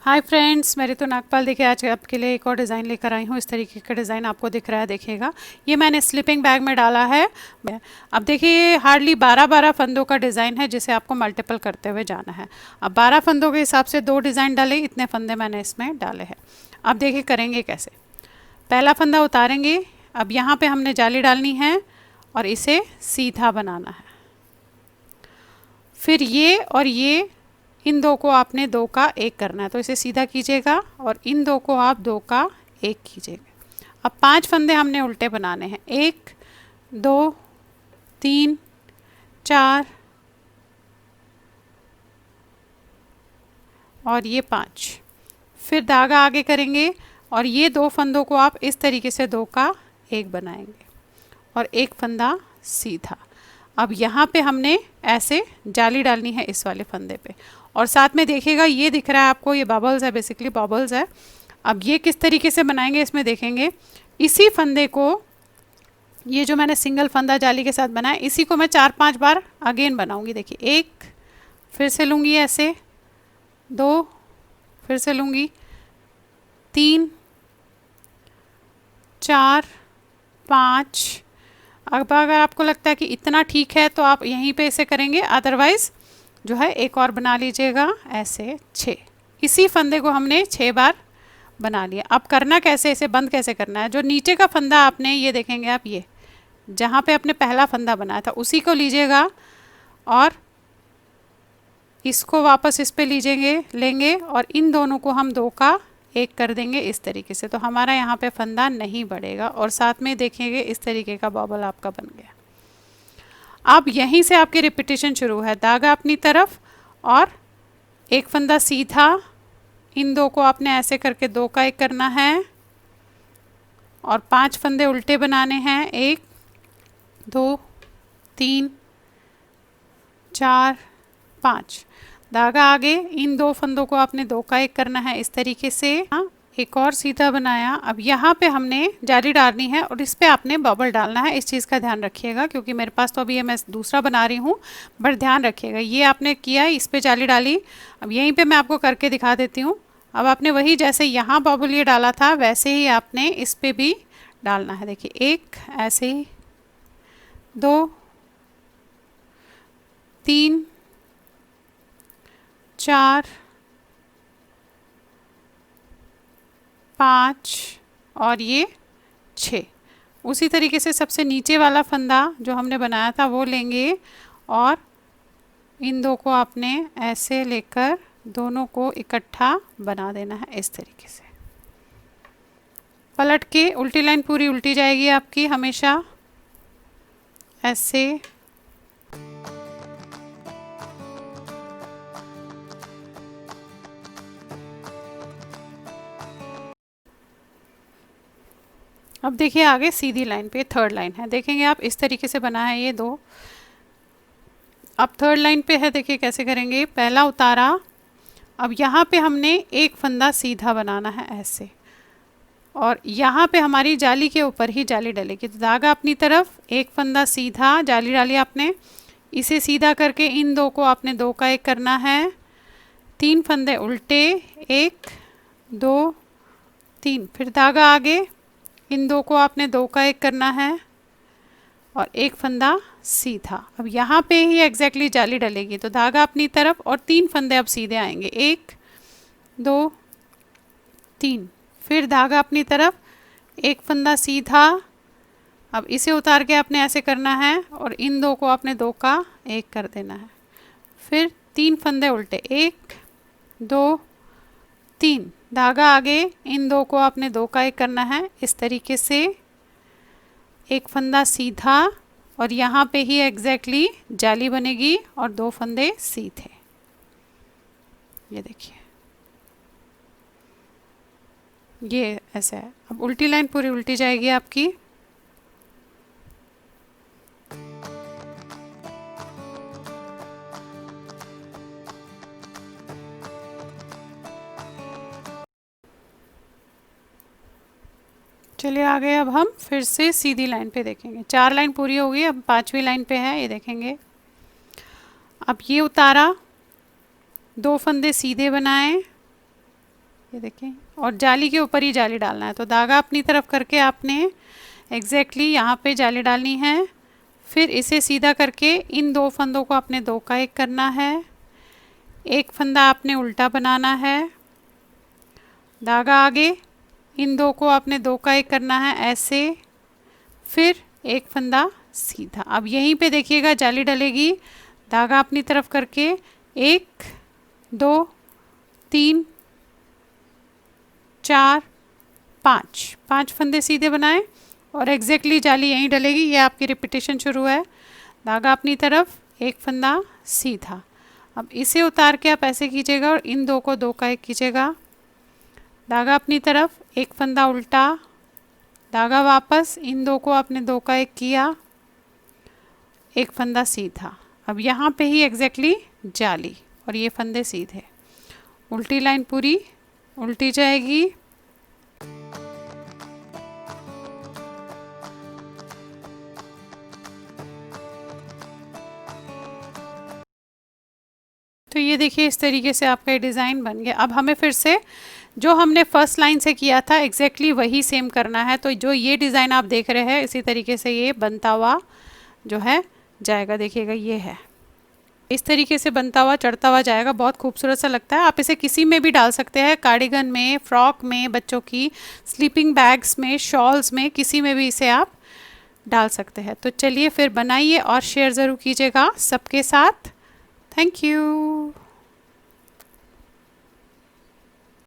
Hi friends, मैं ऋतु नागपाल। देखिए आज आपके लिए एक और डिज़ाइन लेकर आई हूँ। इस तरीके का डिज़ाइन आपको दिख रहा है, देखिएगा। ये मैंने स्लीपिंग बैग में डाला है। अब देखिए ये हार्डली 12-12 फंदों का डिज़ाइन है, जिसे आपको मल्टीपल करते हुए जाना है। अब 12 फंदों के हिसाब से 2 डिज़ाइन डाले, इतने फंदे मैंने इसमें डाले हैं। अब देखिए करेंगे कैसे। पहला फंदा उतारेंगे। अब यहाँ पर हमने जाली डालनी है और इसे सीधा बनाना है। फिर ये और ये, इन दो को आपने 2 का 1 करना है, तो इसे सीधा कीजिएगा और इन दो को आप 2 का 1 कीजिएगा। अब 5 फंदे हमने उल्टे बनाने हैं। 1 2 3 4 और ये 5। फिर धागा आगे करेंगे और ये 2 फंदों को आप इस तरीके से 2 का 1 बनाएंगे और एक फंदा सीधा। अब यहाँ पे हमने ऐसे जाली डालनी है इस वाले फंदे पे, और साथ में देखिएगा ये दिख रहा है आपको, ये बबल्स है, बेसिकली बबल्स है। अब ये किस तरीके से बनाएंगे इसमें देखेंगे। इसी फंदे को, ये जो मैंने सिंगल फंदा जाली के साथ बनाया, इसी को मैं 4-5 बार अगेन बनाऊंगी। देखिए 1, फिर से लूँगी ऐसे, 2, फिर से लूँगी, 3 4 5। अब अगर आपको लगता है कि इतना ठीक है तो आप यहीं पे इसे करेंगे, अदरवाइज़ जो है एक और बना लीजिएगा ऐसे 6। इसी फंदे को हमने 6 बार बना लिया। अब करना कैसे, इसे बंद कैसे करना है। जो नीचे का फंदा आपने, ये देखेंगे आप, ये जहाँ पे आपने पहला फंदा बनाया था उसी को लीजिएगा और इसको वापस इस पे लेंगे और इन दोनों को हम 2 का 1 कर देंगे इस तरीके से। तो हमारा यहाँ पे फंदा नहीं बढ़ेगा और साथ में देखेंगे इस तरीके का बॉबल आपका बन गया। अब यहीं से आपकी रिपीटेशन शुरू है। धागा अपनी तरफ और एक फंदा सीधा, इन 2 को आपने ऐसे करके 2 का 1 करना है और 5 फंदे उल्टे बनाने हैं। 1 2 3 4 5। धागा आगे, इन 2 फंदों को आपने 2 का 1 करना है इस तरीके से। एक और सीधा बनाया। अब यहाँ पे हमने जाली डालनी है और इस पे आपने बबल डालना है। इस चीज़ का ध्यान रखिएगा, क्योंकि मेरे पास तो अभी ये मैं दूसरा बना रही हूँ, बट ध्यान रखिएगा। ये आपने किया, इस पे जाली डाली। अब यहीं पे मैं आपको करके दिखा देती हूँ। अब आपने वही, जैसे यहाँ बबल ये डाला था, वैसे ही आपने इस पर भी डालना है। देखिए 1 ऐसे ही, 2 3 4 5 और ये 6। उसी तरीके से सबसे नीचे वाला फंदा जो हमने बनाया था वो लेंगे और इन 2 को आपने ऐसे लेकर दोनों को इकट्ठा बना देना है इस तरीके से। पलट के उल्टी लाइन पूरी उल्टी जाएगी आपकी हमेशा ऐसे। अब देखिए आगे सीधी लाइन पे 3rd लाइन है, देखेंगे आप इस तरीके से बना है ये 2। अब 3rd लाइन पे है, देखिए कैसे करेंगे। पहला उतारा, अब यहाँ पे हमने एक फंदा सीधा बनाना है ऐसे, और यहाँ पे हमारी जाली के ऊपर ही जाली डलेगी। तो धागा अपनी तरफ, एक फंदा सीधा, जाली डाली आपने, इसे सीधा करके इन 2 को आपने 2 का 1 करना है। 3 फंदे उल्टे, 1 2 3, फिर धागा आगे, इन 2 को आपने 2 का 1 करना है और एक फंदा सीधा। अब यहाँ पे ही एग्जैक्टली जाली डलेगी, तो धागा अपनी तरफ और 3 फंदे अब सीधे आएंगे। 1 2 3, फिर धागा अपनी तरफ, एक फंदा सीधा। अब इसे उतार के आपने ऐसे करना है और इन 2 को आपने 2 का 1 कर देना है। फिर 3 फंदे उल्टे, 1 2 3, धागा आगे, इन 2 को आपने 2 का 1 करना है इस तरीके से। एक फंदा सीधा और यहाँ पे ही एग्जैक्टली जाली बनेगी और 2 फंदे सीधे। ये देखिए ये ऐसा है। अब उल्टी लाइन पूरी उल्टी जाएगी आपकी। चलिए आगे अब हम फिर से सीधी लाइन पे देखेंगे। 4 लाइन पूरी हो गई, अब 5वीं लाइन पे है, ये देखेंगे। अब ये उतारा, 2 फंदे सीधे बनाए, ये देखें, और जाली के ऊपर ही जाली डालना है। तो धागा अपनी तरफ करके आपने एग्जैक्टली यहाँ पे जाली डालनी है। फिर इसे सीधा करके इन दो फंदों को आपने दो का एक करना है, एक फंदा आपने उल्टा बनाना है, धागा आगे, इन दो को आपने दो का एक करना है ऐसे, फिर एक फंदा सीधा। अब यहीं पे देखिएगा जाली डलेगी, धागा अपनी तरफ करके 1 2 3 4 5 फंदे सीधे बनाएं और एग्जैक्टली जाली यहीं डलेगी। ये आपकी रिपीटेशन शुरू है। धागा अपनी तरफ, एक फंदा सीधा। अब इसे उतार के आप ऐसे कीजिएगा और इन दो को दो का एक कीजिएगा, धागा अपनी तरफ, एक फंदा उल्टा, धागा वापस, इन दो को आपने दो का एक किया, एक फंदा सीधा। अब यहाँ पे ही एग्जैक्टली जाली और ये फंदे सीधे। उल्टी लाइन पूरी उल्टी जाएगी। तो ये देखिए इस तरीके से आपका ये डिज़ाइन बन गया। अब हमें फिर से जो हमने फर्स्ट लाइन से किया था एग्जैक्टली वही सेम करना है। तो जो ये डिज़ाइन आप देख रहे हैं इसी तरीके से ये बनता हुआ जो है जाएगा। देखिएगा ये है, इस तरीके से बनता हुआ चढ़ता हुआ जाएगा। बहुत खूबसूरत सा लगता है। आप इसे किसी में भी डाल सकते हैं, कार्डिगन में, फ्रॉक में, बच्चों की स्लीपिंग बैग्स में, शॉल्स में, किसी में भी इसे आप डाल सकते हैं। तो चलिए फिर बनाइए और शेयर ज़रूर कीजिएगा सबके साथ। Thank you.